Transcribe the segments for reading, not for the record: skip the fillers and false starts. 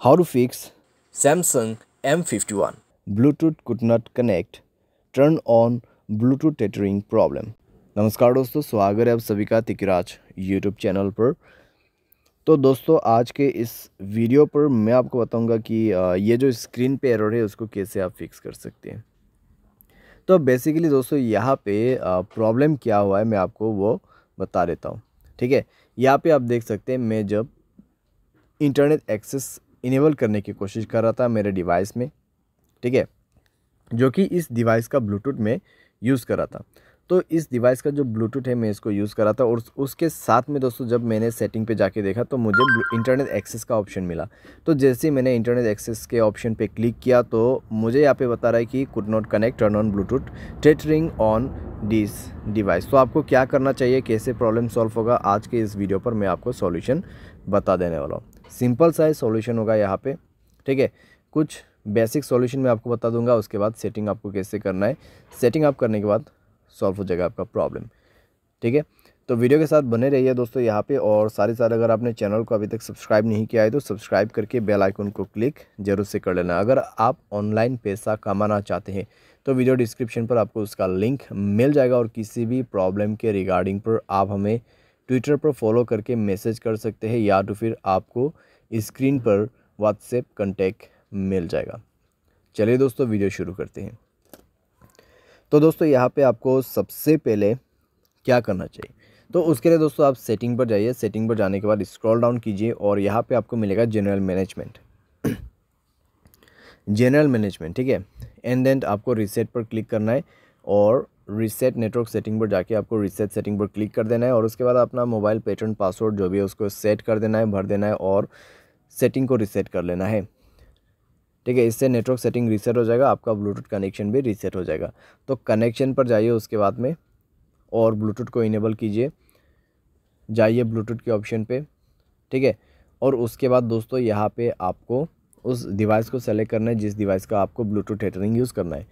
How to fix Samsung M51. Bluetooth could not connect, turn on Bluetooth tethering problem। नमस्कार दोस्तों, स्वागत है आप सभी का तिकराज यूट्यूब चैनल पर। तो दोस्तों आज के इस वीडियो पर मैं आपको बताऊंगा कि ये जो स्क्रीन पे एरर है उसको कैसे आप फिक्स कर सकते हैं। तो बेसिकली दोस्तों यहाँ पे प्रॉब्लम क्या हुआ है मैं आपको वो बता देता हूँ। ठीक है, यहाँ पे आप देख सकते हैं मैं जब इंटरनेट एक्सेस इनेबल करने की कोशिश कर रहा था मेरे डिवाइस में, ठीक है, जो कि इस डिवाइस का ब्लूटूथ में यूज़ कर रहा था। तो इस डिवाइस का जो ब्लूटूथ है मैं इसको यूज़ कर रहा था और उसके साथ में दोस्तों जब मैंने सेटिंग पे जाके देखा तो मुझे इंटरनेट एक्सेस का ऑप्शन मिला। तो जैसे ही मैंने इंटरनेट एक्सेस के ऑप्शन पे क्लिक किया तो मुझे यहाँ पे बता रहा है कि could not connect, turn on Bluetooth tethering on this device. तो आपको क्या करना चाहिए, कैसे प्रॉब्लम सॉल्व होगा, आज के इस वीडियो पर मैं आपको सॉल्यूशन बता देने वाला हूँ। सिंपल सा सॉल्यूशन होगा यहाँ पे, ठीक है। कुछ बेसिक सॉल्यूशन मैं आपको बता दूंगा, उसके बाद सेटिंग आपको कैसे करना है। सेटिंग आप करने के बाद सॉल्व हो जाएगा आपका प्रॉब्लम, ठीक है। तो वीडियो के साथ बने रहिए दोस्तों यहाँ पे, और साथ अगर आपने चैनल को अभी तक सब्सक्राइब नहीं किया है तो सब्सक्राइब करके बेल आइकन को क्लिक जरूर से कर लेना। अगर आप ऑनलाइन पैसा कमाना चाहते हैं तो वीडियो डिस्क्रिप्शन पर आपको उसका लिंक मिल जाएगा, और किसी भी प्रॉब्लम के रिगार्डिंग पर आप हमें ट्विटर पर फॉलो करके मैसेज कर सकते हैं, या तो फिर आपको स्क्रीन पर व्हाट्सएप कॉन्टैक्ट मिल जाएगा। चलिए दोस्तों वीडियो शुरू करते हैं। तो दोस्तों यहाँ पे आपको सबसे पहले क्या करना चाहिए, तो उसके लिए दोस्तों आप सेटिंग पर जाइए। सेटिंग पर जाने के बाद स्क्रॉल डाउन कीजिए और यहाँ पे आपको मिलेगा जनरल मैनेजमेंट, जनरल मैनेजमेंट, ठीक है। एंड देन आपको रीसेट पर क्लिक करना है और रीसेट नेटवर्क सेटिंग पर जाके आपको रीसेट सेटिंग पर क्लिक कर देना है, और उसके बाद अपना मोबाइल पैटर्न पासवर्ड जो भी है उसको सेट कर देना है, भर देना है और सेटिंग को रीसेट कर लेना है, ठीक है। इससे नेटवर्क सेटिंग रीसेट हो जाएगा, आपका ब्लूटूथ कनेक्शन भी रीसेट हो जाएगा। तो कनेक्शन पर जाइए उसके बाद में और ब्लूटूथ को इनेबल कीजिए, जाइए ब्लूटूथ के ऑप्शन पे, ठीक है। और उसके बाद दोस्तों यहाँ पे आपको उस डिवाइस को सेलेक्ट करना है जिस डिवाइस का आपको ब्लूटूथ टेथरिंग यूज़ करना है।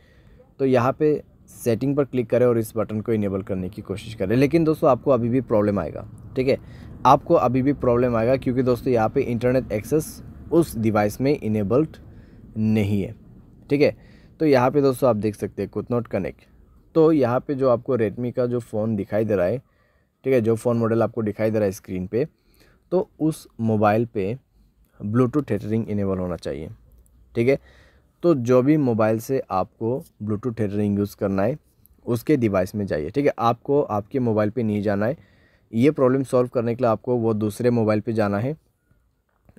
तो यहाँ पे सेटिंग पर क्लिक करें और इस बटन को इनेबल करने की कोशिश करें। लेकिन दोस्तों आपको अभी भी प्रॉब्लम आएगा, ठीक है, आपको अभी भी प्रॉब्लम आएगा, क्योंकि दोस्तों यहाँ पे इंटरनेट एक्सेस उस डिवाइस में इनेबल्ड नहीं है, ठीक है। तो यहाँ पे दोस्तों आप देख सकते हैं कुड नॉट कनेक्ट। तो यहाँ पे जो आपको रेडमी का जो फ़ोन दिखाई दे रहा है, ठीक है, जो फ़ोन मॉडल आपको दिखाई दे रहा है स्क्रीन पे, तो उस मोबाइल पे ब्लूटूथ टेथरिंग इनेबल होना चाहिए, ठीक है। तो जो भी मोबाइल से आपको ब्लूटूथ टेथरिंग यूज़ करना है उसके डिवाइस में जाइए, ठीक है। आपको आपके मोबाइल पे नहीं जाना है। ये प्रॉब्लम सॉल्व करने के लिए आपको वो दूसरे मोबाइल पे जाना है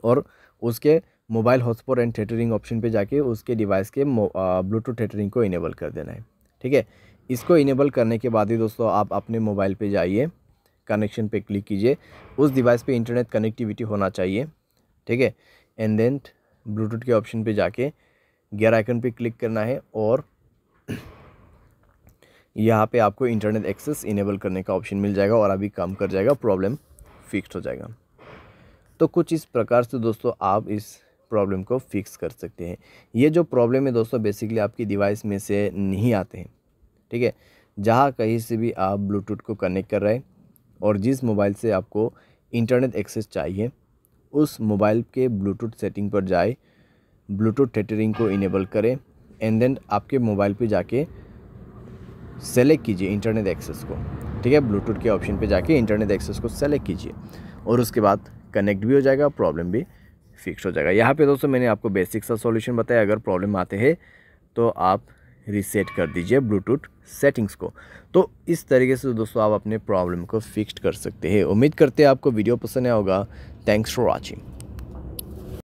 और उसके mobile hotspot and tethering option पे जाके उसके डिवाइस के ब्लूटूथ टेथरिंग को इनेबल कर देना है, ठीक है। इसको इनेबल करने के बाद ही दोस्तों आप अपने मोबाइल पे जाइए, कनेक्शन पे क्लिक कीजिए, उस डिवाइस पे इंटरनेट कनेक्टिविटी होना चाहिए, ठीक है। एंड देन ब्लूटूथ के ऑप्शन पे जाके गियर आइकन पे क्लिक करना है और यहाँ पे आपको इंटरनेट एक्सेस इनेबल करने का ऑप्शन मिल जाएगा और अभी काम कर जाएगा, प्रॉब्लम फिक्स हो जाएगा। तो कुछ इस प्रकार से दोस्तों आप इस प्रॉब्लम को फिक्स कर सकते हैं। ये जो प्रॉब्लम है दोस्तों बेसिकली आपकी डिवाइस में से नहीं आते हैं, ठीक है। जहाँ कहीं से भी आप ब्लूटूथ को कनेक्ट कर रहे हैं और जिस मोबाइल से आपको इंटरनेट एक्सेस चाहिए उस मोबाइल के ब्लूटूथ सेटिंग पर जाए, ब्लूटूथ टेथरिंग को इनेबल करें, एंड देन आपके मोबाइल पे जाके सेलेक्ट कीजिए इंटरनेट एक्सेस को, ठीक है। ब्लूटूथ के ऑप्शन पे जाके इंटरनेट एक्सेस को सेलेक्ट कीजिए और उसके बाद कनेक्ट भी हो जाएगा, प्रॉब्लम भी फिक्स हो जाएगा। यहाँ पे दोस्तों मैंने आपको बेसिक सा सॉल्यूशन बताया। अगर प्रॉब्लम आते हैं तो आप रीसेट कर दीजिए ब्लूटूथ सेटिंग्स को। तो इस तरीके से दोस्तों आप अपने प्रॉब्लम को फिक्स कर सकते हैं। उम्मीद करते हैं आपको वीडियो पसंद आया होगा। Thanks for watching.